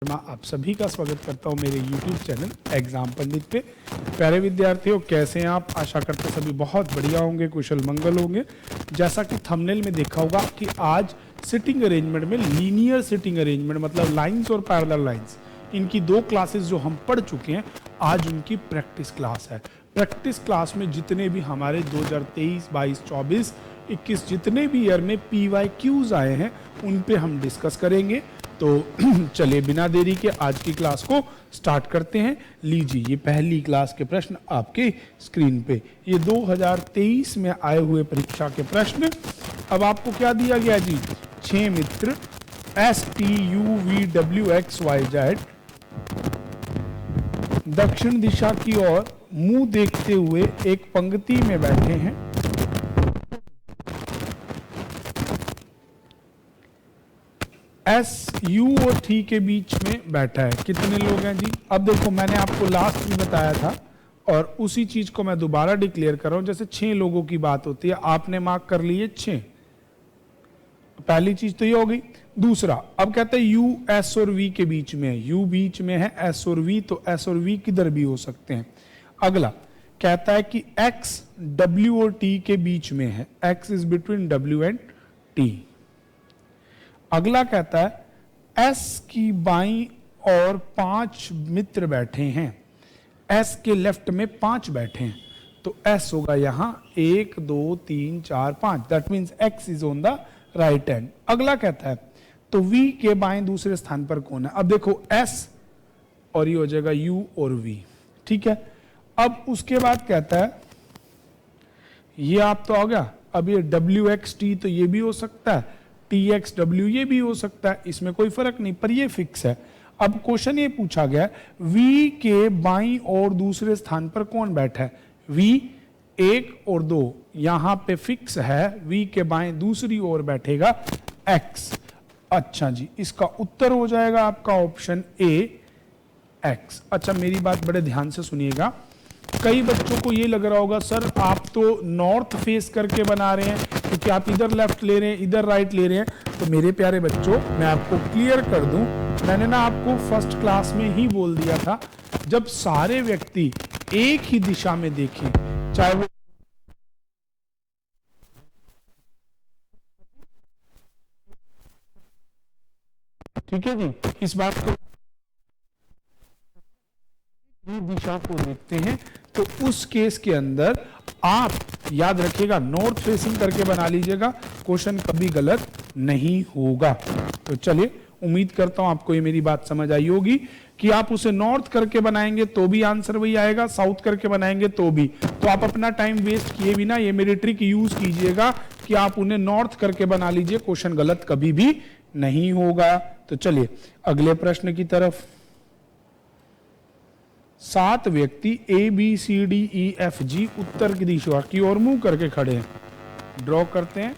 मैं आप सभी का स्वागत करता हूं मेरे YouTube चैनल एग्जाम पंडित पे। प्यारे विद्यार्थियों, कैसे हैं आप? आशा करते सभी बहुत बढ़िया होंगे, कुशल मंगल होंगे। जैसा कि थंबनेल में देखा होगा कि आज सिटिंग अरेंजमेंट में लीनियर सिटिंग अरेंजमेंट मतलब लाइंस और पैरेलल लाइंस, इनकी दो क्लासेस जो हम पढ़ चुके हैं, आज उनकी प्रैक्टिस क्लास है। प्रैक्टिस क्लास में जितने भी हमारे 2023, 22, 24, 21 जितने भी ईयर में PYQs आए हैं उन पे हम डिस्कस करेंगे। तो चलिए बिना देरी के आज की क्लास को स्टार्ट करते हैं। लीजिए, ये पहली क्लास के प्रश्न आपके स्क्रीन पे, ये 2023 में आए हुए परीक्षा के प्रश्न। अब आपको क्या दिया गया जी? 6 मित्र STUVWXYZ दक्षिण दिशा की ओर मुंह देखते हुए एक पंक्ति में बैठे हैं। SU और T के बीच में बैठा है। कितने लोग हैं जी? अब देखो, मैंने आपको लास्ट में बताया था और उसी चीज को मैं दोबारा डिक्लेयर कर रहा हूं। जैसे 6 लोगों की बात होती है, आपने मार्क कर लिए 6। पहली चीज तो ये हो गई। दूसरा, अब कहते हैं U S और V के बीच में है। U बीच में है, S और V, तो S और V किधर भी हो सकते हैं। अगला कहता है कि X W और T के बीच में है। X is between W and T। अगला कहता है S की बाईं ओर 5 मित्र बैठे हैं। S के लेफ्ट में 5 बैठे हैं, तो S होगा यहां 1 2 3 4 5। That means X is on the right hand. अगला कहता है तो V के बाएं दूसरे स्थान पर कौन है? अब देखो S और ये हो जाएगा U और V, ठीक है। अब उसके बाद कहता है ये आप तो आ गया। अब ये WXT तो ये भी हो सकता है, TXW ये भी हो सकता है, इसमें कोई फर्क नहीं, पर ये फिक्स है। अब क्वेश्चन ये पूछा गया V के बाईं और दूसरे स्थान पर कौन बैठा है? V 1 और 2 यहां पे फिक्स है। V के बाएं दूसरी ओर बैठेगा X। अच्छा जी, इसका उत्तर हो जाएगा आपका ऑप्शन A X। अच्छा, मेरी बात बड़े ध्यान से सुनिएगा। कई बच्चों को ये लग रहा होगा सर आप तो नॉर्थ फेस करके बना रहे हैं, क्योंकि आप इधर लेफ्ट ले रहे हैं, इधर राइट ले रहे हैं। तो मेरे प्यारे बच्चों, मैं आपको क्लियर कर दूं, मैंने ना आपको फर्स्ट क्लास में ही बोल दिया था, जब सारे व्यक्ति एक ही दिशा में देखें, चाहे वो ठीक है जी, इस बात को दिशा को देखते हैं, तो उस केस के अंदर आप याद रखिएगा नॉर्थ फेसिंग करके बना लीजिएगा, क्वेश्चन कभी गलत नहीं होगा। तो चलिए, उम्मीद करता हूं आपको ये मेरी बात समझ आई होगी कि आप उसे नॉर्थ करके बनाएंगे तो भी आंसर वही आएगा, साउथ करके बनाएंगे तो भी। तो आप अपना टाइम वेस्ट किए बिना ये मेरी ट्रिक यूज कीजिएगा कि आप उन्हें नॉर्थ करके बना लीजिए, क्वेश्चन गलत कभी भी नहीं होगा। तो चलिए अगले प्रश्न की तरफ। 7 व्यक्ति ABCDEFG उत्तर की दिशा की ओर मुंह करके खड़े हैं। ड्रॉ करते हैं।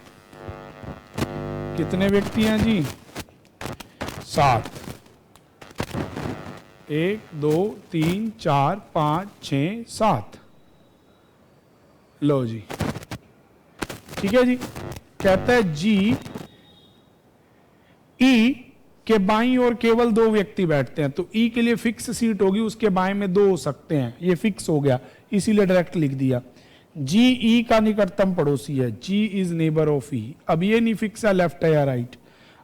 कितने व्यक्ति हैं जी? 7। 1 2 3 4 5 6 7। लो जी, ठीक है जी। कहता है जी E के बाईं ओर केवल 2 व्यक्ति बैठते हैं, तो E के लिए फिक्स सीट होगी, उसके बाएं में 2 हो सकते हैं, ये फिक्स हो गया, इसीलिए डायरेक्ट लिख दिया। G E का निकटतम पड़ोसी है, G is neighbour of E। अब ये नहीं फिक्स है लेफ्ट है या राइट।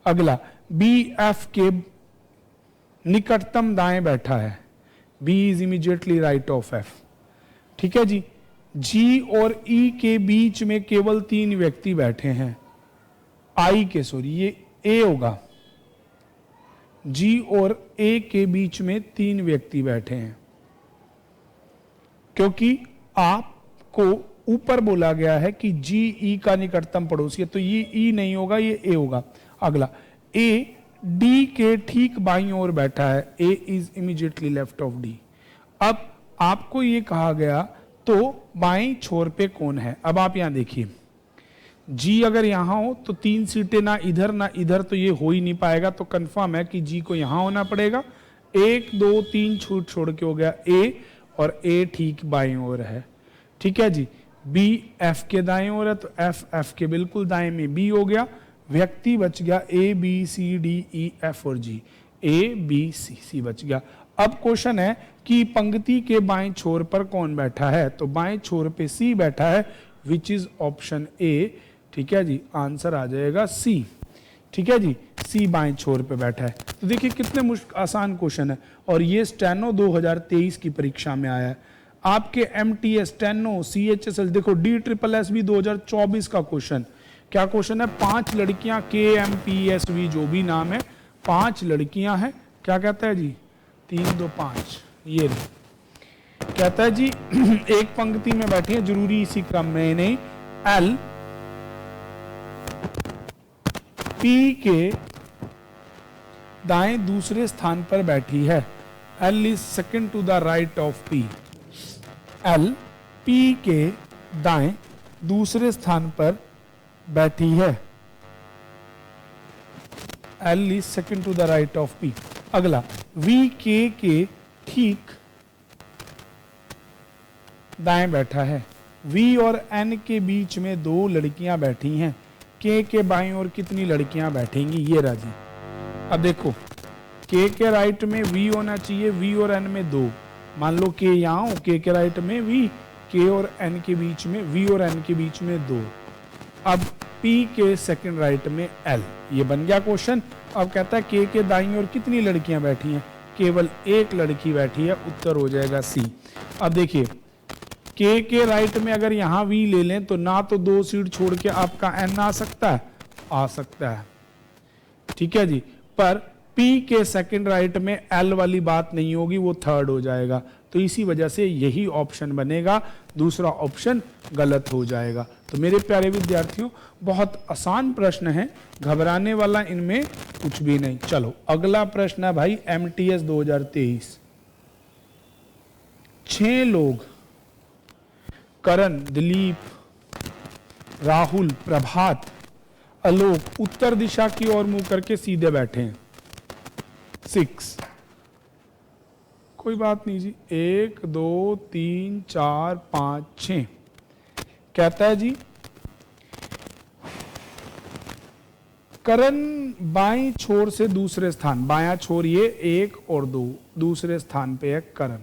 अगला B F के निकटतम दाएं बैठा है, B is immediately right of F, ठीक है जी। G और E के बीच में केवल 3 व्यक्ति बैठे हैं, ये A होगा। G और A के बीच में 3 व्यक्ति बैठे हैं, क्योंकि आपको ऊपर बोला गया है कि G E का निकटतम पड़ोसी है, तो ये E नहीं होगा, ये A होगा। अगला A D के ठीक बाईं ओर बैठा है, A is immediately left of D। अब आपको ये कहा गया तो बाईं छोर पे कौन है? अब आप यहां देखिए, G अगर यहां हो तो 3 सीटें ना इधर, तो ये हो ही नहीं पाएगा, तो कंफर्म है कि G को यहां होना पड़ेगा। 1 2 3 छूट छोड़ के हो गया A, और A ठीक बाईं ओर है, ठीक है जी। B F के दाएं ओर है, तो F के बिल्कुल दाएं में B हो गया। व्यक्ति बच गया A B C D E F और G। ए बी सी, सी बच गया। अब क्वेश्चन है कि पंक्ति के बाएं छोर पर कौन बैठा है, तो बाएं छोर पे सी बैठा है, विच इज ऑप्शन ए। ठीक है जी, आंसर आ जाएगा सी। ठीक है जी, सी बाएं छोर पे बैठा है। तो देखिए कितने आसान क्वेश्चन है, और ये स्टेनो 2023 की परीक्षा में आया है। आपके MTS स्टेनो CHSL देखो, DSSS भी 2024 का क्वेश्चन। क्या क्वेश्चन है, 5 लड़कियां KMPSV जो भी नाम है, 5 लड़कियां हैं, क्या कहता है जी, 3 2 5, ये कहता है जी एक पंक्ति में बैठी है, जरूरी इसी क्रम में नहीं, L P के दाएं दूसरे स्थान पर बैठी है। L is second to the right of P। L P के दाएं दूसरे स्थान पर बैठी है। L is second to the right of P। अगला, V K के ठीक दाएं बैठा है। V और N के बीच में 2 लड़कियां बैठी हैं। K के बाएं और कितनी लड़कियां बैठेंगी, ये राजी। अब देखो, K के राइट में V होना चाहिए, V और N में 2। मान लो K यहाँ हो, K के राइट में V, K और N के बीच में, V और N के बीच में 2। अब P के सेकंड राइट में L, ये बन गया क्वेश्चन। अब कहता है K के दाईं और कितनी लड़कियां बैठी हैं, केवल 1 लड़की बैठी है, उत्तर हो जाएगा C। अब देखिए, K के राइट में अगर यहाँ V ले लें तो ना तो 2 सीट छोड़ के आपका N आ सकता है, आ सकता है, ठीक है जी, पर P के सेकंड राइट में L वाली बात नहीं होगी, वो थर्ड हो जाएगा। तो इसी वजह से यही ऑप्शन बनेगा, दूसरा ऑप्शन गलत हो जाएगा। तो मेरे प्यारे विद्यार्थियों, बहुत आसान प्रश्न है, घबराने वाला इनमें कुछ भी नहीं। चलो अगला प्रश्न है भाई, MTS 2023। 6 लोग, करण, दिलीप, राहुल, प्रभात, आलोक, उत्तर दिशा की ओर मुंह करके सीधे बैठे हैं। 6, कोई बात नहीं जी, 1 2 3 4 5 6। कहता है जी, करण बाईं छोर से दूसरे स्थान, बायां छोर ये 1 और 2, दूसरे स्थान पे है करण।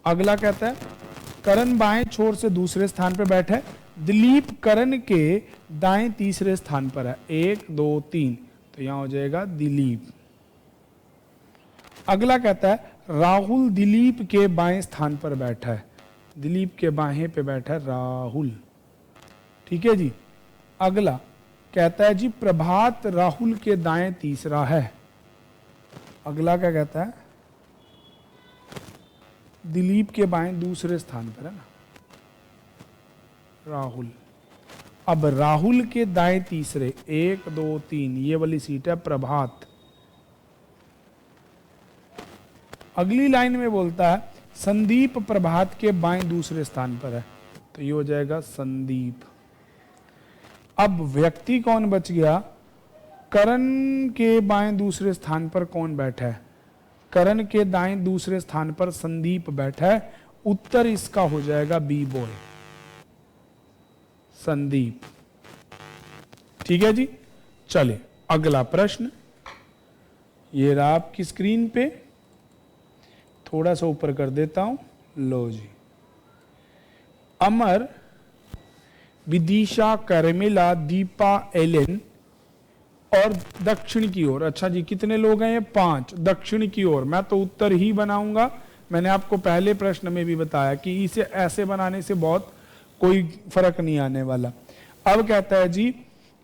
अगला कहता है, करण बाएं छोर से दूसरे स्थान पे बैठा है, दिलीप करण के दाएं तीसरे स्थान पर है, 1 2 3, तो यहां हो जाएगा दिलीप। अगला कहता है, राहुल दिलीप के बाएं स्थान पर बैठा है, दिलीप के बाएं पे बैठा है राहुल, ठीक है जी। अगला कहता है जी, प्रभात राहुल के दाएं तीसरा है। अगला क्या कहता है, दिलीप के बाएं दूसरे स्थान पर है ना राहुल। अब राहुल के दाएं तीसरे, 1 2 3, ये वाली सीट है प्रभात। अगली लाइन में बोलता है, संदीप प्रभात के बाएं दूसरे स्थान पर है, तो ये हो जाएगा संदीप। अब व्यक्ति कौन बच गया, करण के बाएं दूसरे स्थान पर कौन बैठा है, करण के दाएं दूसरे स्थान पर संदीप बैठा है, उत्तर इसका हो जाएगा बी बॉय, संदीप, ठीक है जी। चले अगला प्रश्न, ये रहा आपकी स्क्रीन पे, थोड़ा सा ऊपर कर देता हूं, लो जी। अमर, विदिशा, कर्मिला, दीपा, एलेन और दक्षिण की ओर, अच्छा जी कितने लोग हैं ये, 5, दक्षिण की ओर। मैं तो उत्तर ही बनाऊंगा, मैंने आपको पहले प्रश्न में भी बताया कि इसे ऐसे बनाने से बहुत कोई फर्क नहीं आने वाला। अब कहता है जी,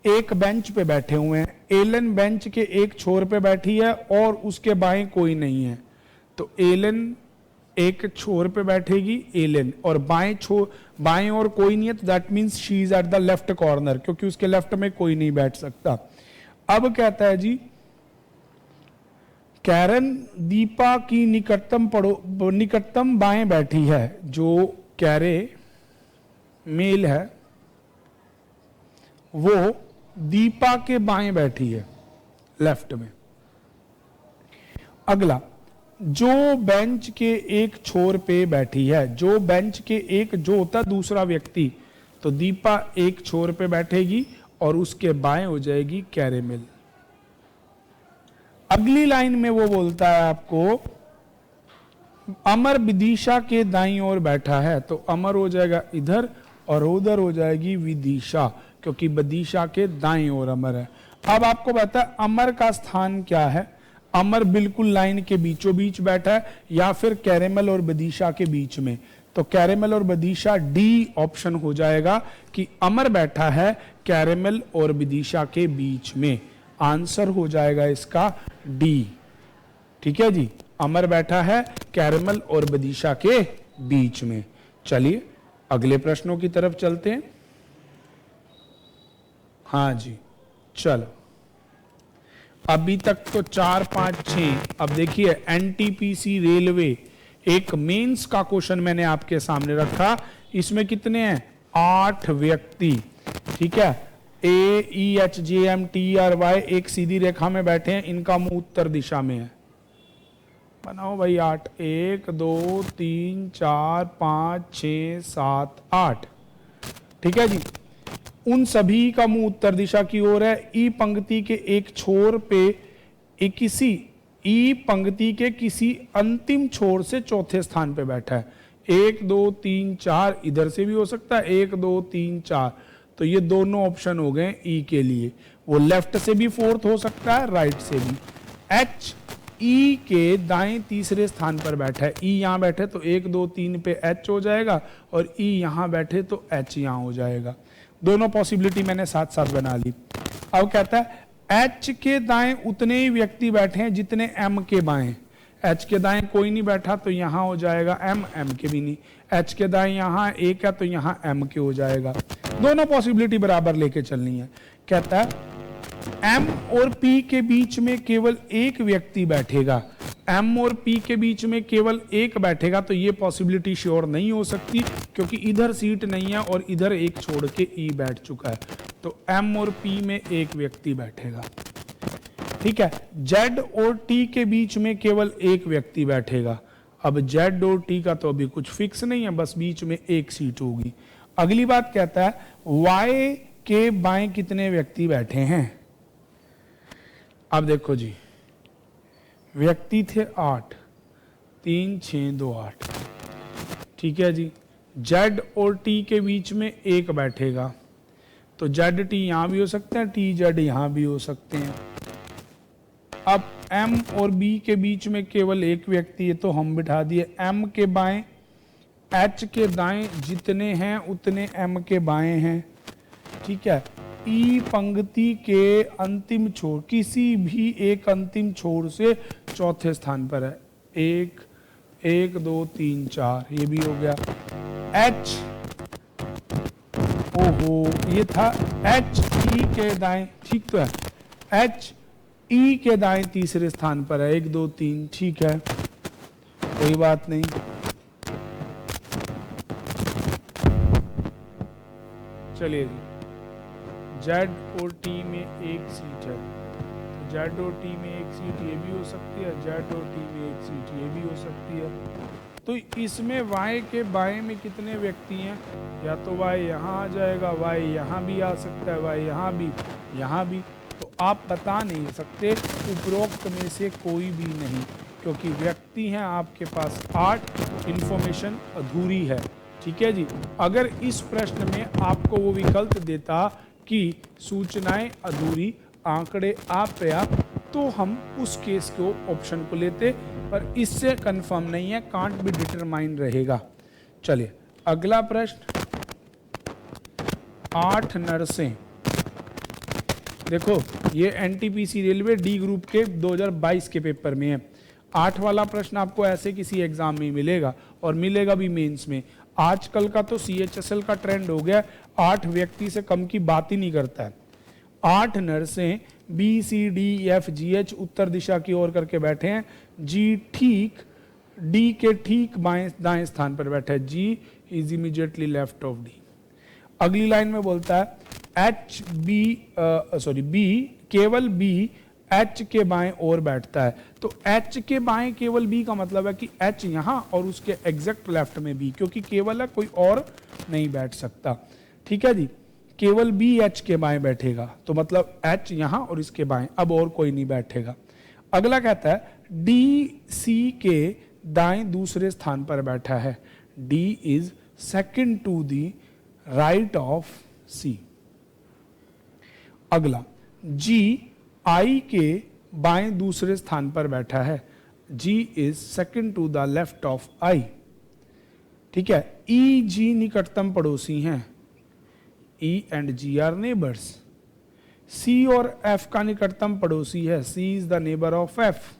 एक बेंच पे बैठे हुए हैं, एलन बेंच के एक छोर पे बैठी है और उसके बाएं कोई नहीं है, तो एलन एक छोर पे बैठेगी, एलन, और बाएं और कोई नहीं है, तो that means she is at the left corner, क्योंकि उसके लेफ्ट में कोई नहीं बैठ सकता। अब कहता है जी, कैरन दीपा की निकटतम बाएं बैठी है, जो कैरे मेल है वो दीपा के बाएं बैठी है, लेफ्ट में। अगला, जो बेंच के एक छोर पे बैठी है, जो बेंच के एक, जो होता दूसरा व्यक्ति, तो दीपा एक छोर पे बैठेगी और उसके बाएं हो जाएगी कैरेमेल। अगली लाइन में वो बोलता है आपको अमर विदिशा के दाईं ओर बैठा है, तो अमर हो जाएगा इधर और उधर हो जाएगी विदिशा, क्योंकि विदिशा के दाईं ओर अमर है। अब आपको पता है अमर का स्थान क्या है। अमर बिल्कुल लाइन के बीचों बीच बैठा है या फिर कैरेमल और विदिशा के बीच में, तो कैरेमल और विदिशा डी ऑप्शन हो जाएगा कि अमर बैठा है कैरेमल और विदिशा के बीच में। आंसर हो जाएगा इसका डी। ठीक है जी, अमर बैठा है कैरेमल और विदिशा के बीच में। चलिए अगले प्रश्नों की तरफ चलते हैं। हाँ जी, चलो अभी तक तो 4, 5, 6। अब देखिए एनटीपीसी रेलवे एक मेंस का क्वेश्चन मैंने आपके सामने रखा। इसमें कितने हैं? 8 व्यक्ति। ठीक है, A E H J M T R Y एक सीधी रेखा में बैठे हैं, इनका मुंह उत्तर दिशा में है। बनाओ भाई 8, 1 2 3 4 5 6 7 8। ठीक है जी, उन सभी का मुंह उत्तर दिशा की ओर है। ई पंक्ति के एक छोर पे किसी ई पंक्ति के किसी अंतिम छोर से चौथे स्थान पे बैठा है। 1 2 3 4 इधर से भी हो सकता है, 1 2 3 4, तो ये दोनों ऑप्शन हो गए ई के लिए। वो लेफ्ट से भी फोर्थ हो सकता है, राइट से भी। एच ई के दाएं तीसरे स्थान पर बैठा है। ई यहां बैठे तो 1 2 3 पे एच हो जाएगा और ई यहां बैठे तो एच यहां हो जाएगा। दोनों पॉसिबिलिटी मैंने साथ साथ बना ली। अब कहता है एच के दाएं उतने ही व्यक्ति बैठे हैं जितने एम के बाएं। एच के दाएं कोई नहीं बैठा तो यहां हो जाएगा एम, एम के भी नहीं। एच के दाएं यहां एक है तो यहां एम के हो जाएगा। दोनों पॉसिबिलिटी बराबर लेके चलनी है। कहता है एम और पी के बीच में केवल एक व्यक्ति बैठेगा। एम और पी के बीच में केवल एक बैठेगा, तो ये पॉसिबिलिटी श्योर नहीं हो सकती क्योंकि इधर सीट नहीं है और इधर एक छोड़ के ई बैठ चुका है, तो एम और पी में एक व्यक्ति बैठेगा। ठीक है, जेड और टी के बीच में केवल एक व्यक्ति बैठेगा। अब जेड और टी का तो अभी कुछ फिक्स नहीं है, बस बीच में एक सीट होगी। अगली बात कहता है वाई के बाएं कितने व्यक्ति बैठे हैं। अब देखो जी, व्यक्ति थे 8, 3 6 2 8। ठीक है जी, जेड और टी के बीच में एक बैठेगा, तो जेड टी यहां भी हो सकते हैं, टी जेड यहां भी हो सकते हैं। अब एम और बी के बीच में केवल एक व्यक्ति है, तो हम बिठा दिए एम के बाएं। एच के दाएं जितने हैं उतने एम के बाएं हैं। ठीक है, ई पंक्ति के अंतिम छोर किसी भी एक अंतिम छोर से चौथे स्थान पर है। 1 1 2 3 4, ये भी हो गया। एच, ओहो ये था एच ई के दाएं, ठीक तो है। एच ई के दाएं तीसरे स्थान पर है, 1 2 3, ठीक है, कोई बात नहीं। चलिए जी, जेड और टी में एक सीट है, तो जेड और टी में एक सीट ये भी हो सकती है, जेड और टी में एक सीट ये भी हो सकती है। तो इसमें वाई के बाएं में कितने व्यक्ति हैं? या तो वाई यहाँ आ जाएगा, वाई यहाँ भी आ सकता है, वाई यहाँ भी, यहाँ भी। तो आप बता नहीं सकते उपरोक्त में से कोई भी नहीं, क्योंकि व्यक्ति हैं आपके पास 8, इंफॉर्मेशन अधूरी है। ठीक है जी, अगर इस प्रश्न में आपको वो विकल्प देता कि सूचनाएं अधूरी, आंकड़े अपर्याप्त, तो हम उस केस को ऑप्शन को लेते, पर इससे कंफर्म नहीं है, कांट बी डिटरमाइन रहेगा। चलिए अगला प्रश्न, 8 नर्सें। देखो ये एनटीपीसी रेलवे डी ग्रुप के 2022 के पेपर में है। 8 वाला प्रश्न आपको ऐसे किसी एग्जाम में मिलेगा और मिलेगा भी मेंस में। आजकल का तो सीएचएसएल का ट्रेंड हो गया, 8 व्यक्ति से कम की बात ही नहीं करता है। 8 नर्सें B C D F G H उत्तर दिशा की ओर करके बैठे हैं। जी ठीक डी के ठीक बाएं दाएं स्थान पर बैठा है। G is immediately left of D. अगली लाइन में बोलता है एच बी बी केवल बी एच के बाएं ओर बैठता है। तो एच के बाएं केवल बी का मतलब है कि एच यहां और उसके एग्जैक्ट लेफ्ट में बी, क्योंकि केवल है, कोई और नहीं बैठ सकता। ठीक है जी, केवल बी एच के बाएं बैठेगा, तो मतलब एच यहां और इसके बाएं, अब और कोई नहीं बैठेगा। अगला कहता है डी सी के दाएं दूसरे स्थान पर बैठा है, D is second to the right of C. अगला जी आई के बाएं दूसरे स्थान पर बैठा है, G is second to the left of I. ठीक है, ई जी निकटतम पड़ोसी हैं, E and G are neighbours. C और एफ का निकटतम पड़ोसी है, C is the neighbour of F.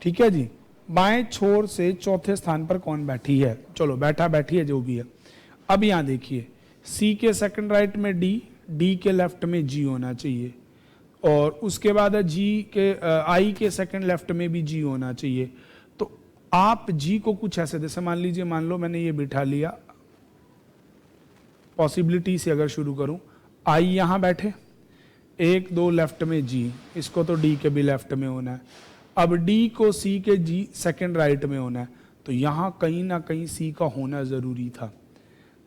ठीक है जी, बाएं छोर से चौथे स्थान पर कौन बैठी है, चलो बैठा बैठी है जो भी है। अब यहां देखिए, सी के सेकंड राइट में डी, डी के लेफ्ट में जी होना चाहिए, और उसके बाद जी के आई के सेकंड लेफ्ट में भी जी होना चाहिए। तो आप जी को कुछ ऐसे, जैसे मान लीजिए, मान लो मैंने ये बिठा लिया, पॉसिबिलिटी से अगर शुरू करूं, आई यहां बैठे, एक दो लेफ्ट में जी, इसको तो डी के भी लेफ्ट में होना है। अब डी को सी के जी सेकंड राइट में होना है, तो यहां कहीं ना कहीं सी का होना जरूरी था।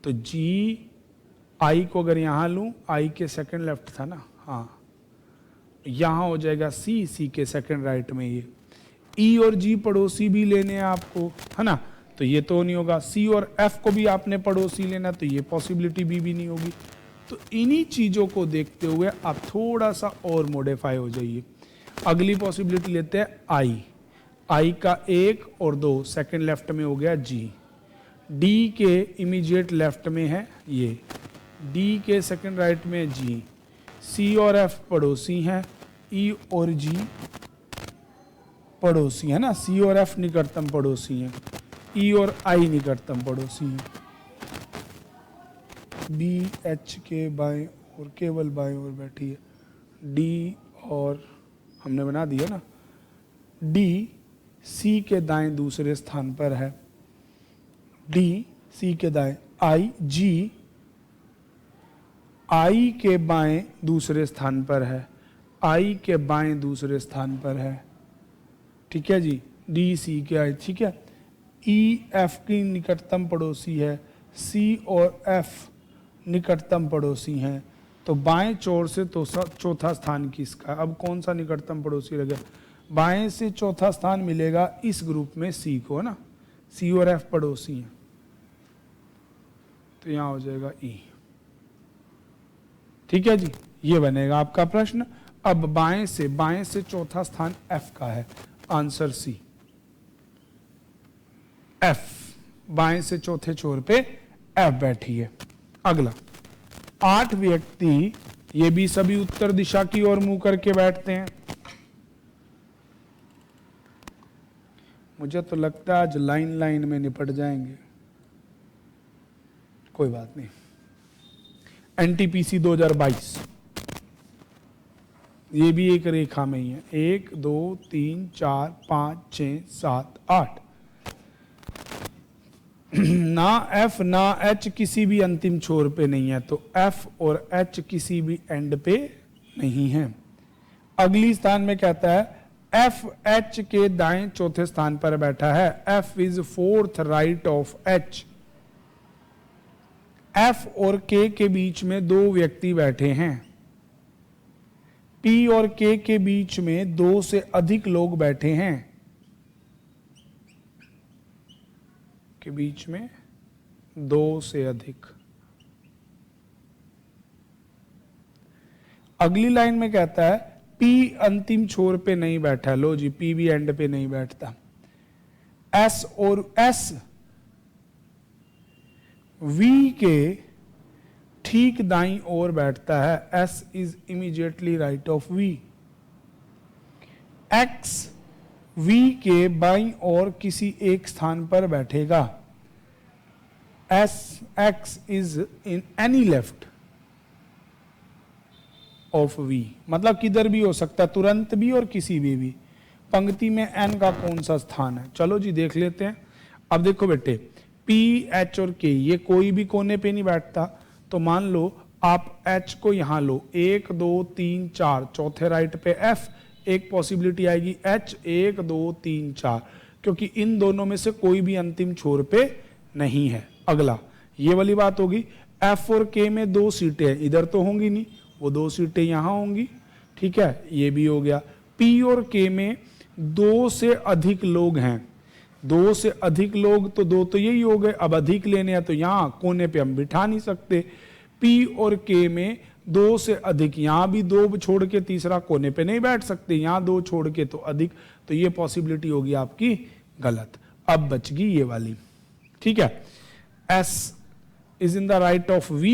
तो जी आई को अगर यहां लूं, आई के सेकंड लेफ्ट था ना, हाँ, यहां हो जाएगा सी, सी के सेकंड राइट में ये। ई और जी पड़ोसी भी लेने हैं आपको, है ना, तो ये तो नहीं होगा। सी और एफ को भी आपने पड़ोसी लेना, तो ये पॉसिबिलिटी भी नहीं होगी। तो इन्हीं चीजों को देखते हुए आप थोड़ा सा और मॉडिफाई हो जाइए। अगली पॉसिबिलिटी लेते हैं आई, आई का एक और दो सेकंड लेफ्ट में हो गया जी, डी के इमीडिएट लेफ्ट में है ये, डी के सेकंड राइट में जी, सी और एफ पड़ोसी हैं, ई और जी पड़ोसी है ना, सी और एफ निकटतम पड़ोसी हैं, ई और आई निकटतम पड़ोसी हैं, बी एच के बाएं और केवल बाएं और बैठी है, डी और हमने बना दिया ना, डी सी के दाएं दूसरे स्थान पर है, डी सी के दाएं, आई जी आई के बाएं दूसरे स्थान पर है, आई के बाएं दूसरे स्थान पर है। ठीक है जी, डी सी के आई। ठीक है, ई एफ की निकटतम पड़ोसी है, सी और एफ निकटतम पड़ोसी हैं, तो बाएं छोर से तो चौथा स्थान किसका। अब कौन सा निकटतम पड़ोसी लगे, बाएं से चौथा स्थान मिलेगा इस ग्रुप में सी को, है ना, सी और एफ पड़ोसी हैं, तो यहां हो जाएगा ई। ठीक है जी, ये बनेगा आपका प्रश्न। अब बाएं से चौथा स्थान एफ का है, आंसर सी, एफ, बाएं से चौथे छोर पे एफ बैठी है। अगला, 8 व्यक्ति, ये भी सभी उत्तर दिशा की ओर मुंह करके बैठते हैं। मुझे तो लगता है आज लाइन लाइन में निपट जाएंगे, कोई बात नहीं। एनटीपीसी 2022, ये भी एक रेखा में ही है, 1 2 3 4 5 6 7 8। ना एफ ना एच किसी भी अंतिम छोर पे नहीं है, तो एफ और एच किसी भी एंड पे नहीं है। अगली स्थान में कहता है एफ एच के दाएं चौथे स्थान पर बैठा है, F is fourth right of H. F और के के बीच में दो व्यक्ति बैठे हैं, पी और के बीच में 2 से अधिक लोग बैठे हैं, के बीच में 2 से अधिक। अगली लाइन में कहता है पी अंतिम छोर पे नहीं बैठा, लो जी, पी भी एंड पे नहीं बैठता। एस और एस वी के ठीक दाईं ओर बैठता है, S is immediately right of V. X V के बाईं ओर किसी एक स्थान पर बैठेगा, S X is in any left of V, मतलब किधर भी हो सकता है, तुरंत भी और किसी भी। पंक्ति में एन का कौन सा स्थान है, चलो जी देख लेते हैं। अब देखो बेटे, पी एच और के ये कोई भी कोने पे नहीं बैठता, तो मान लो आप एच को यहां लो, 1 2 3 4, चौथे राइट पे एफ, एक पॉसिबिलिटी आएगी एच, 1 2 3 4, क्योंकि इन दोनों में से कोई भी अंतिम छोर पे नहीं है। अगला ये वाली बात होगी, एफ और के में 2 सीटें हैं, इधर तो होंगी नहीं, वो 2 सीटें यहां होंगी। ठीक है, ये भी हो गया। पी और के में 2 से अधिक लोग हैं, 2 से अधिक लोग तो 2 तो यही हो गए, अब अधिक लेने हैं तो यहां कोने पे हम बिठा नहीं सकते। पी और के में 2 से अधिक, यहां भी 2 छोड़ के तीसरा कोने पे नहीं बैठ सकते, यहां 2 छोड़ के तो अधिक, तो ये पॉसिबिलिटी होगी आपकी गलत। अब बच गई ये वाली, ठीक है। S is in the right of V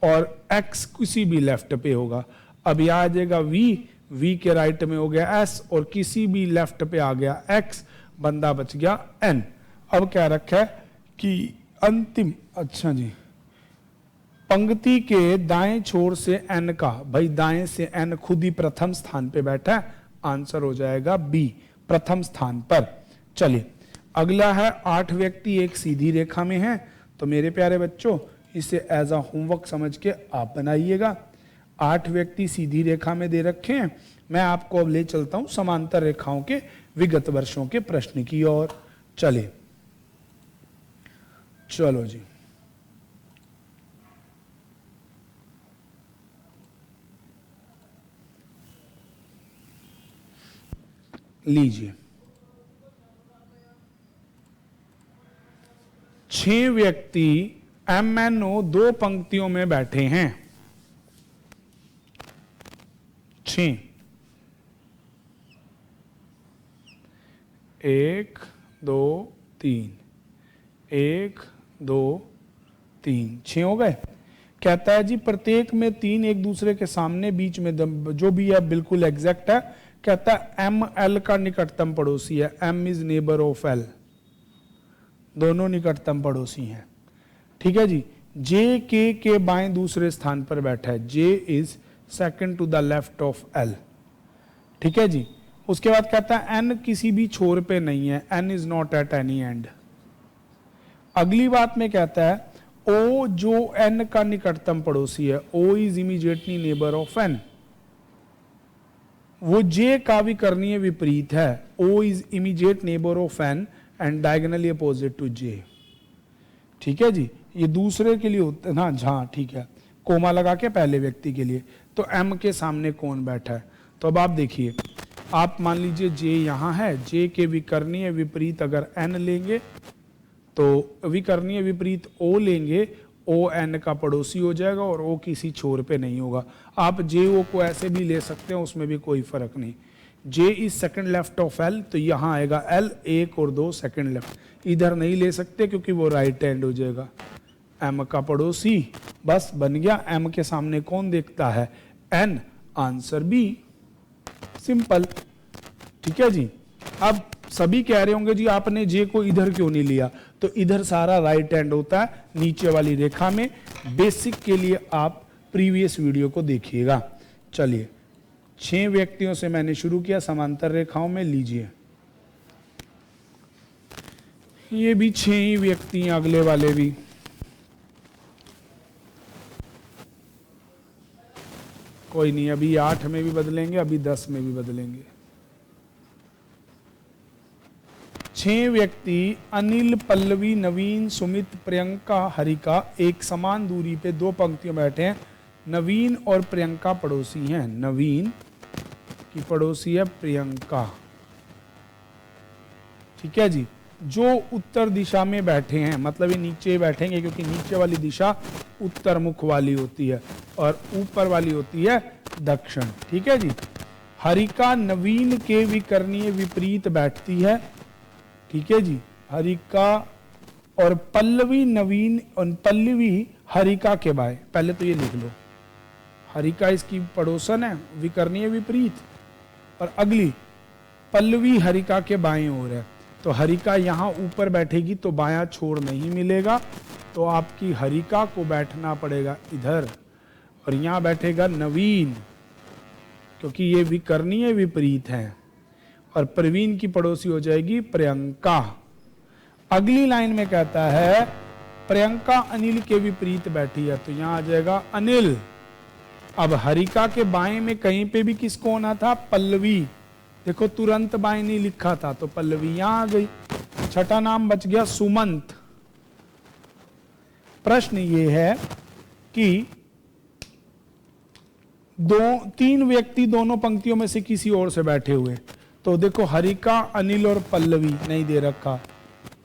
और X किसी भी लेफ्ट पे होगा। अब यह आ जाएगा V के राइट में हो गया S और किसी भी लेफ्ट पे आ गया X, बंदा बच गया N। अब क्या रखा है कि अंतिम, अच्छा जी, पंक्ति के दाएं छोर से N का, भाई दाएं से N खुद ही प्रथम स्थान पे बैठा है, आंसर हो जाएगा B, प्रथम स्थान पर। चलिए अगला है 8 व्यक्ति एक सीधी रेखा में हैं, तो मेरे प्यारे बच्चों इसे एज अ होमवर्क समझ के आप बनाइएगा। 8 व्यक्ति सीधी रेखा में दे रखे हैं, मैं आपको अब ले चलता हूं समांतर रेखाओं के विगत वर्षों के प्रश्न की ओर। चलिए चलो जी, लीजिए 6 व्यक्ति MNO 2 पंक्तियों में बैठे हैं, 6, 1 2 3, 1 2 3, 6 हो गए। कहता है जी प्रत्येक में 3 एक दूसरे के सामने, बीच में जो भी है बिल्कुल एग्जैक्ट है। कहता है M L का निकटतम पड़ोसी है, M is neighbour of L, दोनों निकटतम पड़ोसी हैं, ठीक है जी। J K के बाएं दूसरे स्थान पर बैठा है, J is second to the left of L, ठीक है जी। उसके बाद कहता है N किसी भी छोर पे नहीं है, N is not at any and. अगली बात में कहता है O जो N का निकटतम पड़ोसी है, O is immediately neighbour of N, वो J का भी करनीय विपरीत है, O is immediate neighbour of N and diagonally opposite to J, ठीक है जी। ये दूसरे के लिए होता है ना, हाँ ठीक है, कोमा लगा के पहले व्यक्ति के लिए। तो M के सामने कौन बैठा है, तो अब आप देखिए, आप मान लीजिए J यहां है, J के विकर्णीय विपरीत अगर N लेंगे तो विकर्णीय विपरीत O लेंगे, O N का पड़ोसी हो जाएगा और O किसी छोर पे नहीं होगा। आप J O को ऐसे भी ले सकते हैं, उसमें भी कोई फर्क नहीं। J is second left of L, तो यहां आएगा L 1 और 2 सेकंड लेफ्ट, इधर नहीं ले सकते क्योंकि वो राइट हैंड हो जाएगा। M का पड़ोसी बस बन गया, M के सामने कौन देखता है, N, आंसर B, सिंपल, ठीक है जी। अब सभी कह रहे होंगे जी आपने J को इधर क्यों नहीं लिया, तो इधर सारा राइट हैंड होता है नीचे वाली रेखा में। बेसिक के लिए आप प्रीवियस वीडियो को देखिएगा। चलिए 6 व्यक्तियों से मैंने शुरू किया समांतर रेखाओं में, लीजिए ये भी 6 ही व्यक्ति हैं, अगले वाले भी। कोई नहीं, अभी 8 में भी बदलेंगे, अभी 10 में भी बदलेंगे। 6 व्यक्ति अनिल, पल्लवी, नवीन, सुमित, प्रियंका, हरिका एक समान दूरी पे 2 पंक्तियों में बैठे हैं। नवीन और प्रियंका पड़ोसी हैं, नवीन की पड़ोसी है प्रियंका, ठीक है जी। जो उत्तर दिशा में बैठे हैं, मतलब ये नीचे बैठेंगे क्योंकि नीचे वाली दिशा उत्तर मुख वाली होती है और ऊपर वाली होती है दक्षिण, ठीक है जी। हरिका नवीन के विकर्णीय विपरीत बैठती है, ठीक है जी। हरिका और पल्लवी नवीन और पल्लवी हरिका के बाएं, पहले तो ये लिख लो, हरिका इसकी पड़ोसन है, विकर्णीय विपरीत, और अगली पल्लवी हरिका के बाएं ओर है। तो हरिका यहां ऊपर बैठेगी तो बायां छोर नहीं मिलेगा, तो आपकी हरिका को बैठना पड़ेगा इधर, और यहां बैठेगा नवीन क्योंकि ये विकर्णीय विपरीत है, और प्रवीण की पड़ोसी हो जाएगी प्रियंका। अगली लाइन में कहता है प्रियंका अनिल के विपरीत बैठी है, तो यहां आ जाएगा अनिल। अब हरिका के बाएं में कहीं पे भी किसको होना था, पल्लवी, देखो तुरंत बाएं नहीं लिखा था तो पल्लवी यहां आ गई। छठा नाम बच गया सुमंत। प्रश्न ये है कि तीन व्यक्ति दोनों पंक्तियों में से किसी और से बैठे हुए, तो देखो हरिका, अनिल और पल्लवी नहीं दे रखा,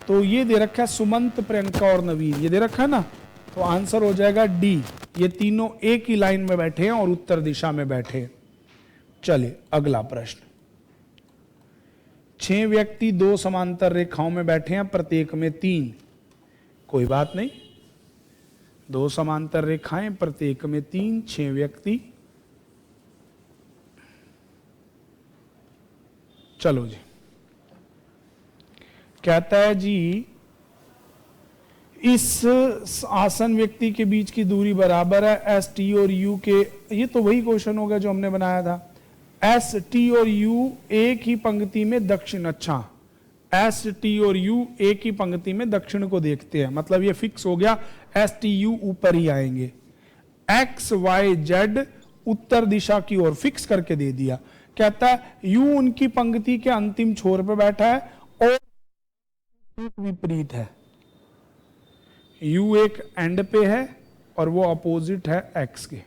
तो ये दे रखा है सुमंत, प्रियंका और नवीन, ये दे रखा है ना, तो आंसर हो जाएगा डी। ये तीनों एक ही लाइन में बैठे हैं और उत्तर दिशा में बैठे हैं। चलिए अगला प्रश्न। 6 व्यक्ति 2 समांतर रेखाओं में बैठे हैं, प्रत्येक में 3। कोई बात नहीं, 2 समांतर रेखाएं, प्रत्येक में 3, 6 व्यक्ति। चलो जी, कहता है जी इस आसन व्यक्ति के बीच की दूरी बराबर है एस टी और यू के। ये तो वही क्वेश्चन होगा जो हमने बनाया था। एस टी और यू एक ही पंक्ति में दक्षिण, अच्छा एस टी और यू एक ही पंक्ति में दक्षिण को देखते हैं, मतलब ये फिक्स हो गया, एस टी यू ऊपर ही आएंगे। एक्स वाई जेड उत्तर दिशा की ओर फिक्स करके दे दिया। कहता है यू उनकी पंक्ति के अंतिम छोर पर बैठा है और विपरीत है, यू एक एंड पे है और वो अपोजिट है एक्स के।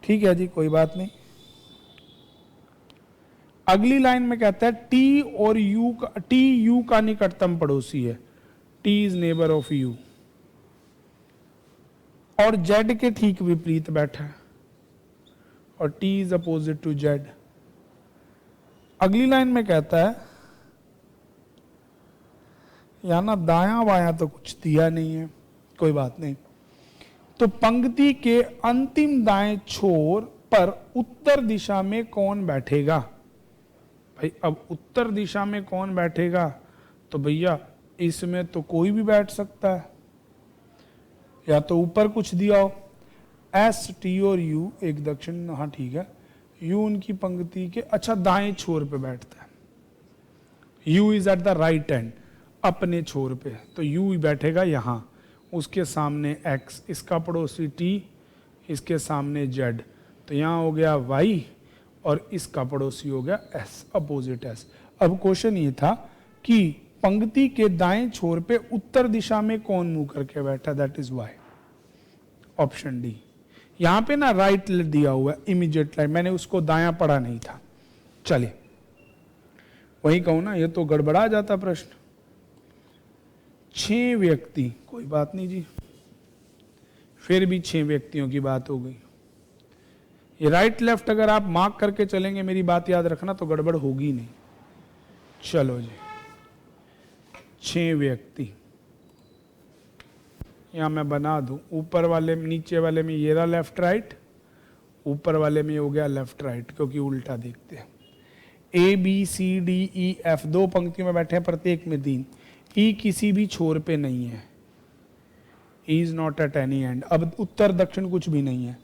ठीक है जी, कोई बात नहीं। अगली लाइन में कहता है टी और यू का, टी यू का निकटतम पड़ोसी है, T is neighbour of U, और जेड के ठीक विपरीत बैठा है और T is opposite to Z. अगली लाइन में कहता है यहां ना दायां बायां तो कुछ दिया नहीं है, कोई बात नहीं, तो पंक्ति के अंतिम दाएं छोर पर उत्तर दिशा में कौन बैठेगा। भाई अब उत्तर दिशा में कौन बैठेगा, तो भैया इसमें तो कोई भी बैठ सकता है, या तो ऊपर कुछ दिया हो, एस टी और यू एक दक्षिण, हाँ ठीक है, यू उनकी पंक्ति के अच्छा दाएं छोर पे बैठता है, you is at the right and, अपने छोर पे, तो यू ही बैठेगा यहां, उसके सामने एक्स, इसका पड़ोसी टी, इसके सामने जेड, तो यहां हो गया वाई और इसका पड़ोसी हो गया एस, अपोजिट एस। अब क्वेश्चन ये था कि पंक्ति के दाएं छोर पे उत्तर दिशा में कौन मुंह करके बैठा, that is Y, option D. यहां पे ना राइट दिया हुआ है इमीडिएट लाइन, मैंने उसको दायां पढ़ा नहीं था। चलिए वही कहूं ना, ये तो गड़बड़ा जाता प्रश्न। 6 व्यक्ति, कोई बात नहीं जी, फिर भी 6 व्यक्तियों की बात हो गई। ये राइट लेफ्ट अगर आप मार्क करके चलेंगे, मेरी बात याद रखना, तो गड़बड़ होगी नहीं। चलो जी, 6 व्यक्ति यहां मैं बना दूं, ऊपर वाले नीचे वाले में ये रहा लेफ्ट राइट, ऊपर वाले में हो गया लेफ्ट राइट, क्योंकि उल्टा देखते हैं। A B C D E F 2 पंक्तियों में बैठे हैं, प्रत्येक में 3। ई किसी भी छोर पे नहीं है, E is not at any and, अब उत्तर दक्षिण कुछ भी नहीं है।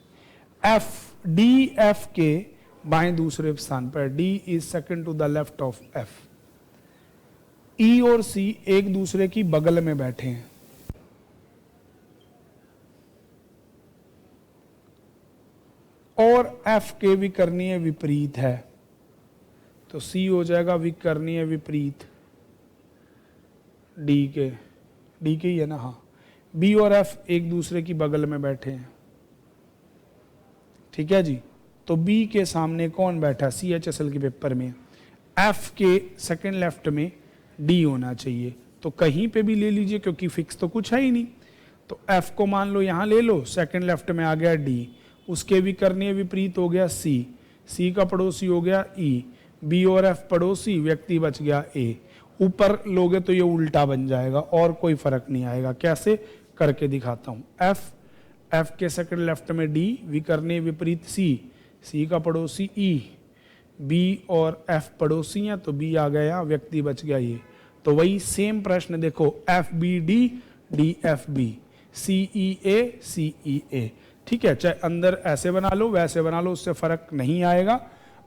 एफ डी एफ के बाएं दूसरे स्थान पर, D is second to the left of F. E और सी एक दूसरे की बगल में बैठे हैं, और एफ के विकर्णीय विपरीत है, तो सी हो जाएगा विकर्णीय विपरीत डी के ही है ना, हाँ। बी और एफ एक दूसरे की बगल में बैठे हैं, ठीक है जी, तो बी के सामने कौन बैठा, सी एच एस एल के पेपर में, एफ के सेकंड लेफ्ट में डी होना चाहिए, तो कहीं पे भी ले लीजिए क्योंकि फिक्स तो कुछ है ही नहीं, तो एफ को मान लो यहां ले लो, सेकंड लेफ्ट में आ गया डी, उसके विकर्णीय विपरीत हो गया सी, सी का पड़ोसी हो गया ई, बी और एफ पड़ोसी, व्यक्ति बच गया ए। ऊपर लोगे तो ये उल्टा बन जाएगा और कोई फर्क नहीं आएगा, कैसे करके दिखाता हूं। एफ के सेकंड लेफ्ट में डी, विकर्णीय विपरीत सी, सी का पड़ोसी ई, बी और एफ पड़ोसी हैं, तो बी आ गया, व्यक्ति बच गया ये। तो वही सेम प्रश्न देखो, F B D, D F B, C E A, ठीक है, चाहे अंदर ऐसे बना लो वैसे बना लो, उससे फर्क नहीं आएगा।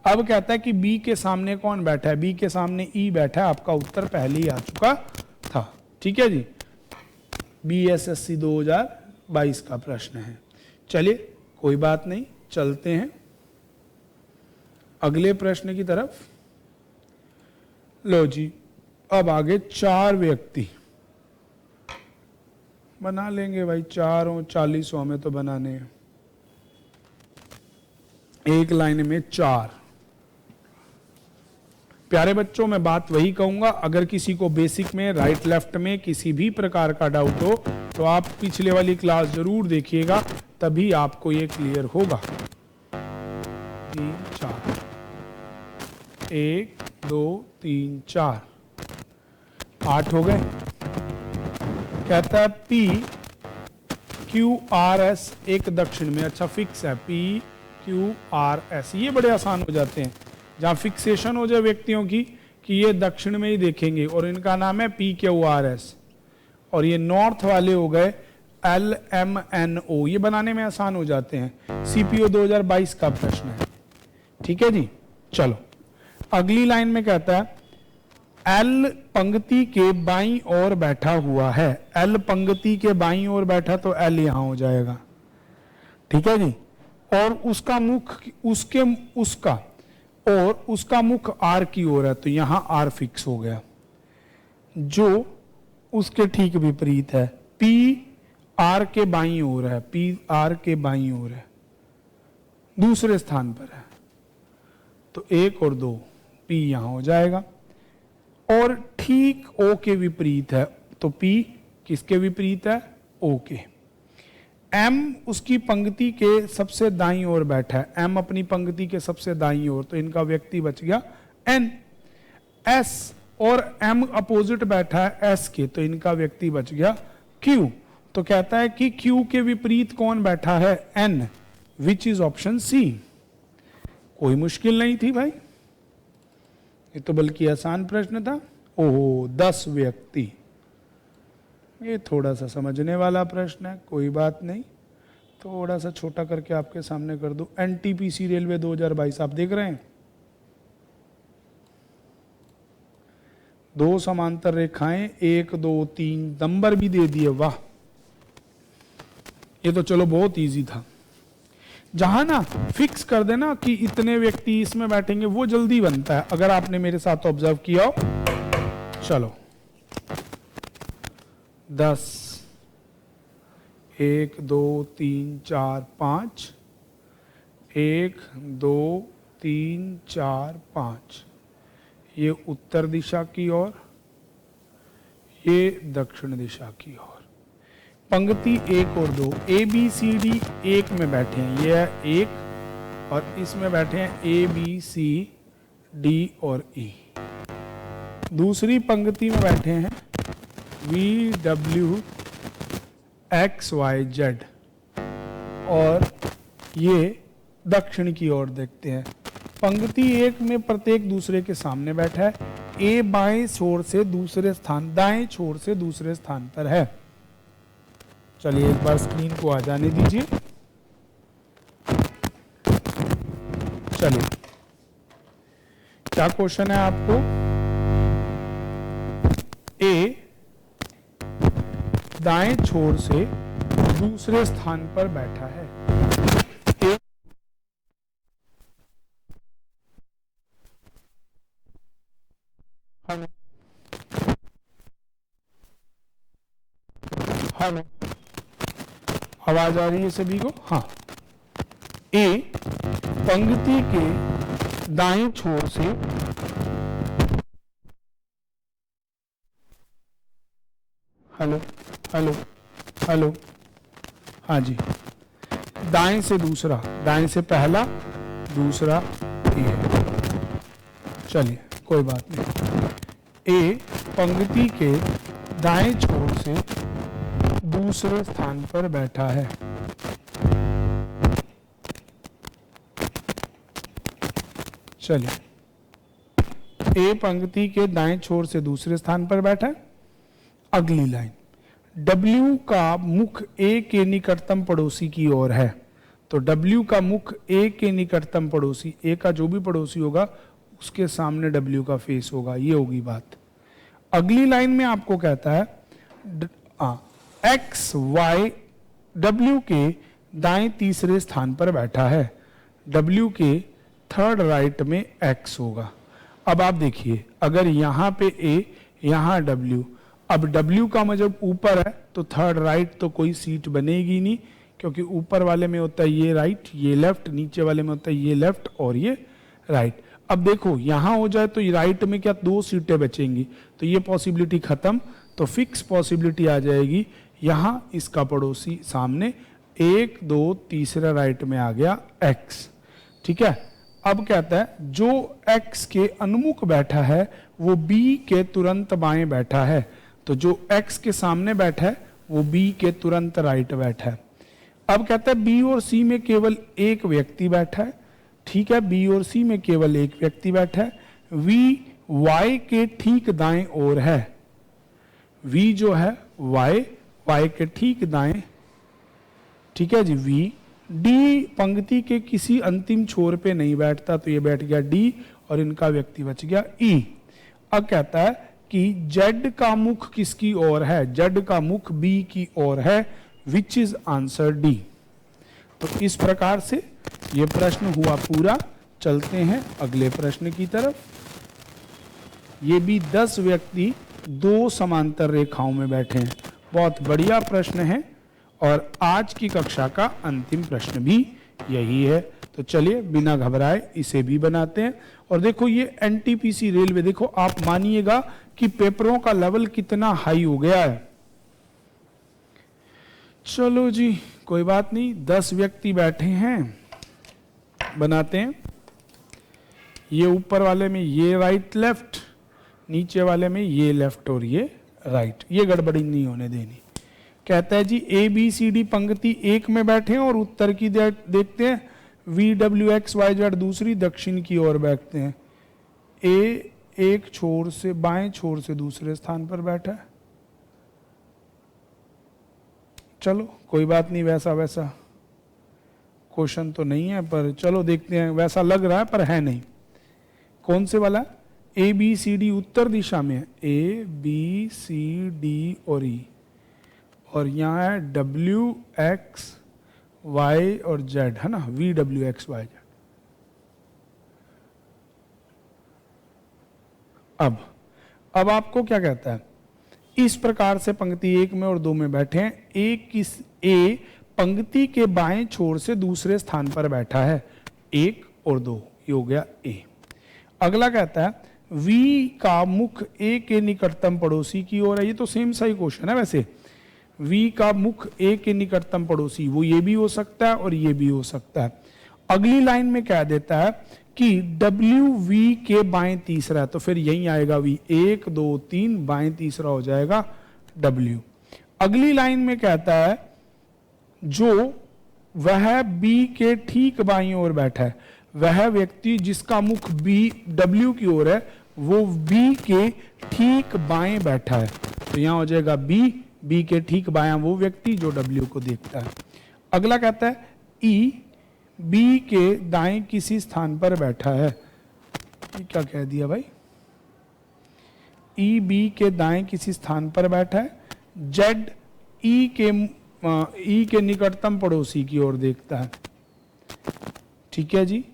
अब कहता है कि बी के सामने कौन बैठा है, बी के सामने ई बैठा है, आपका उत्तर पहले ही आ चुका था, ठीक है जी। BSSC 2022 का प्रश्न है। चलिए कोई बात नहीं, चलते हैं अगले प्रश्न की तरफ। लो जी, अब आगे 4 व्यक्ति बना लेंगे भाई, 4 और 40 में तो बनाने हैं। एक लाइन में 4। प्यारे बच्चों, मैं बात वही कहूंगा, अगर किसी को बेसिक में, राइट लेफ्ट में किसी भी प्रकार का डाउट हो तो आप पिछले वाली क्लास जरूर देखिएगा, तभी आपको ये क्लियर होगा। 3 4, 1 2 3 4, 8 हो गए। कहता है P Q R S एक दक्षिण में, अच्छा फिक्स है P Q R S, ये बड़े आसान हो जाते हैं जहां फिक्सेशन हो जाए व्यक्तियों की कि ये दक्षिण में ही देखेंगे, और इनका नाम है P Q R S, और ये नॉर्थ वाले हो गए L M N O, ये बनाने में आसान हो जाते हैं। CPO 2022 का प्रश्न है, ठीक है जी। चलो अगली लाइन में कहता है L पंक्ति के बाईं ओर बैठा हुआ है। L पंक्ति के बाईं ओर बैठा तो L यहां हो जाएगा, ठीक है जी। और उसका मुख उसका मुख R की ओर है, तो यहां R फिक्स हो गया। जो उसके ठीक विपरीत है, P R के बाईं ओर है, P R के बाईं ओर है, दूसरे स्थान पर है, तो 1 और 2 P यहां हो जाएगा। और ठीक O के विपरीत है, तो P किसके विपरीत है? O के। M उसकी पंक्ति के सबसे दाईं ओर बैठा है, M अपनी पंक्ति के सबसे दाईं ओर, तो इनका व्यक्ति बच गया N। S और M अपोजिट बैठा है S के, तो इनका व्यक्ति बच गया Q। तो कहता है कि Q के विपरीत कौन बैठा है? N, which is option C। कोई मुश्किल नहीं थी भाई, ये तो बल्कि आसान प्रश्न था। ओहो 10 व्यक्ति, ये थोड़ा सा समझने वाला प्रश्न है, कोई बात नहीं, थोड़ा सा छोटा करके आपके सामने कर दो। NTPC रेलवे 2022 आप देख रहे हैं, 2 समांतर रेखाएं, 1 2 3 नंबर भी दे दिए, वाह। ये तो चलो बहुत इजी था। जहां ना फिक्स कर देना कि इतने व्यक्ति इसमें बैठेंगे, वो जल्दी बनता है, अगर आपने मेरे साथ ऑब्जर्व किया हो। चलो 10, 1 2 3 4 5, 1 2 3 4 5, ये उत्तर दिशा की ओर, ये दक्षिण दिशा की ओर। पंक्ति 1 और 2, ABCD 1 में बैठे हैं, ये है 1, और इसमें बैठे हैं ABCD और E। दूसरी पंक्ति में बैठे हैं VWXYZ, और ये दक्षिण की ओर देखते हैं। पंक्ति 1 में प्रत्येक दूसरे के सामने बैठा है, A बाएं छोर से दूसरे स्थान, दाएं छोर से दूसरे स्थान पर है। चलिए एक बार स्क्रीन को आ जाने दीजिए। चलिए क्या क्वेश्चन है आपको? A दाएं छोर से दूसरे स्थान पर बैठा है। हेलो, आवाज आ रही है सभी को? हाँ। A पंक्ति के दाएं छोर से हेलो हेलो हेलो, हाँ जी, दाएं से दूसरा, दाएं से पहला, दूसरा ये है। चलिए कोई बात नहीं। A पंक्ति के दाएं छोर से दूसरे स्थान पर बैठा है। चलिए, A पंक्ति के दाएं छोर से दूसरे स्थान पर बैठा है। अगली लाइन, W का मुख A के निकटतम पड़ोसी की ओर है, तो W का मुख A के निकटतम पड़ोसी, A का जो भी पड़ोसी होगा उसके सामने W का फेस होगा, ये होगी बात। अगली लाइन में आपको कहता है X Y W के दाएं तीसरे स्थान पर बैठा है, W के थर्ड राइट में X होगा। अब आप देखिए, अगर यहां पे A, यहां W, अब W का मतलब ऊपर है तो थर्ड राइट तो कोई सीट बनेगी नहीं, क्योंकि ऊपर वाले में होता है ये राइट, ये लेफ्ट, नीचे वाले में होता है ये लेफ्ट और ये राइट। अब देखो यहां हो जाए तो राइट में क्या 2 सीटें बचेंगी, तो ये पॉसिबिलिटी खत्म, तो फिक्स पॉसिबिलिटी आ जाएगी यहां इसका पड़ोसी सामने 1 2 तीसरा राइट में आ गया x। ठीक है, अब कहता है जो x के अनुमुख बैठा है वो b के तुरंत बाएं बैठा है, तो जो x के सामने बैठा है वो b के तुरंत राइट बैठा है। अब कहता है b और c में केवल एक व्यक्ति बैठा है। ठीक है, b और c में केवल एक व्यक्ति बैठा है। v y के ठीक दाएं ओर है, v जो है y के ठीक दाएं, ठीक है जी v। d पंक्ति के किसी अंतिम छोर पे नहीं बैठता, तो ये बैठ गया d और इनका व्यक्ति बच गया e। अब कहता है कि z का मुख किसकी ओर है, z का मुख b की ओर है, विच इज आंसर d। तो इस प्रकार से ये प्रश्न हुआ पूरा। चलते हैं अगले प्रश्न की तरफ। ये भी 10 व्यक्ति 2 समांतर रेखाओं में बैठे हैं। बहुत बढ़िया प्रश्न है और आज की कक्षा का अंतिम प्रश्न भी यही है। तो चलिए बिना घबराए इसे भी बनाते हैं। और देखो ये एनटीपीसी रेलवे, देखो आप मानिएगा कि पेपरों का लेवल कितना हाई हो गया है। चलो जी कोई बात नहीं, 10 व्यक्ति बैठे हैं, बनाते हैं। ये ऊपर वाले में ये राइट लेफ्ट, नीचे वाले में ये लेफ्ट और ये राइट, ये गड़बड़ी नहीं होने देनी। कहता है जी ए बी सी डी पंक्ति एक में बैठे हैं और उत्तर की देखते हैं, V W X Y Z दूसरी दक्षिण की ओर बैठते हैं। ए एक छोर से बाएं छोर से दूसरे स्थान पर बैठा है। चलो कोई बात नहीं, वैसा वैसा क्वेश्चन तो नहीं है, पर चलो देखते हैं, वैसा लग रहा है पर है नहीं। कौन से वाला? ए बी सी डी उत्तर दिशा में है, ए बी सी डी और ई, और यहाँ है डब्ल्यू एक्स वाई और जेड, है ना, V W X Y Z. अब आपको क्या कहता है, इस प्रकार से पंक्ति 1 में और 2 में बैठे हैं। ए पंक्ति के बाएं छोर से दूसरे स्थान पर बैठा है, 1 और 2, ये हो गया ए। अगला कहता है V का मुख A के निकटतम पड़ोसी की ओर है। ये तो सेम सा ही क्वेश्चन है वैसे। V का मुख A के निकटतम पड़ोसी, वो ये भी हो सकता है और ये भी हो सकता है। अगली लाइन में कह देता है कि W V के बाएं तीसरा है, तो फिर यही आएगा V, 1 2 3, बाएं तीसरा हो जाएगा W। अगली लाइन में कहता है जो वह B के ठीक बाईं ओर बैठा है, वह व्यक्ति जिसका मुख B W की ओर है वो B के ठीक बाएं बैठा है, तो यहां हो जाएगा B के ठीक बायां वो व्यक्ति जो W को देखता है। अगला कहता है E B के दाएं किसी स्थान पर बैठा है। ये क्या कह दिया भाई? E B के दाएं किसी स्थान पर बैठा है। Z E के निकटतम पड़ोसी की ओर देखता है। ठीक है जी,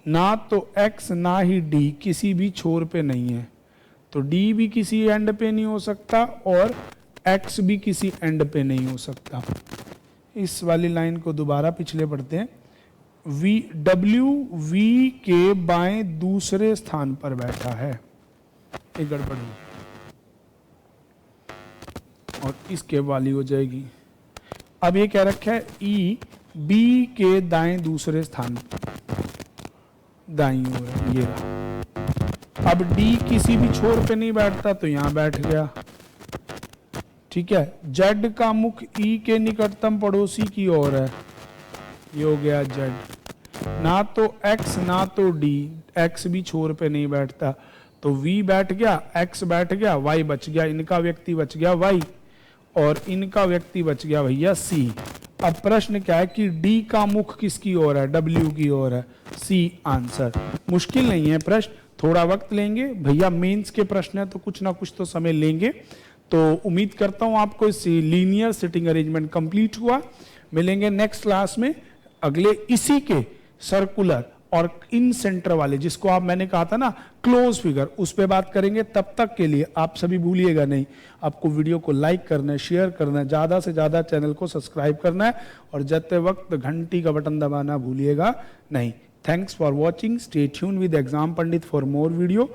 ना तो x ना ही d किसी भी छोर पे नहीं है, तो d भी किसी एंड पे नहीं हो सकता और x भी किसी एंड पे नहीं हो सकता। इस वाली लाइन को दोबारा पिछले पढ़ते हैं। W V के बाएं दूसरे स्थान पर बैठा है, एक गड़बड़ी और इसके वाली हो जाएगी। अब ये कह रखा है E B के दाएं दूसरे स्थान पर, दाईं ओर है, ये रहा। अब D किसी भी छोर पे नहीं बैठता तो यहां बैठ गया। ठीक है, Z का मुख E के निकटतम पड़ोसी की ओर है, ये हो गया Z। ना तो X ना तो D, X भी छोर पे नहीं बैठता, तो V बैठ गया, X बैठ गया, Y बच गया, इनका व्यक्ति बच गया Y और इनका व्यक्ति बच गया भैया C। अब प्रश्न क्या है कि D का मुख किसकी ओर है? W की ओर है, C आंसर। मुश्किल नहीं है प्रश्न, थोड़ा वक्त लेंगे भैया, मेंस के प्रश्न है तो कुछ ना कुछ तो समय लेंगे। तो उम्मीद करता हूं आपको इस लीनियर सिटिंग अरेंजमेंट कंप्लीट हुआ। मिलेंगे नेक्स्ट क्लास में अगले इसी के सर्कुलर और इन सेंटर वाले जिसको आप मैंने कहा था ना क्लोज फिगर, उस पे बात करेंगे। तब तक के लिए आप सभी भूलिएगा नहीं, आपको वीडियो को लाइक करना है, शेयर करना है, ज़्यादा से ज़्यादा चैनल को सब्सक्राइब करना है और जाते वक्त घंटी का बटन दबाना भूलिएगा नहीं। Thanks for watching, stay tune with exam Pandit for more video.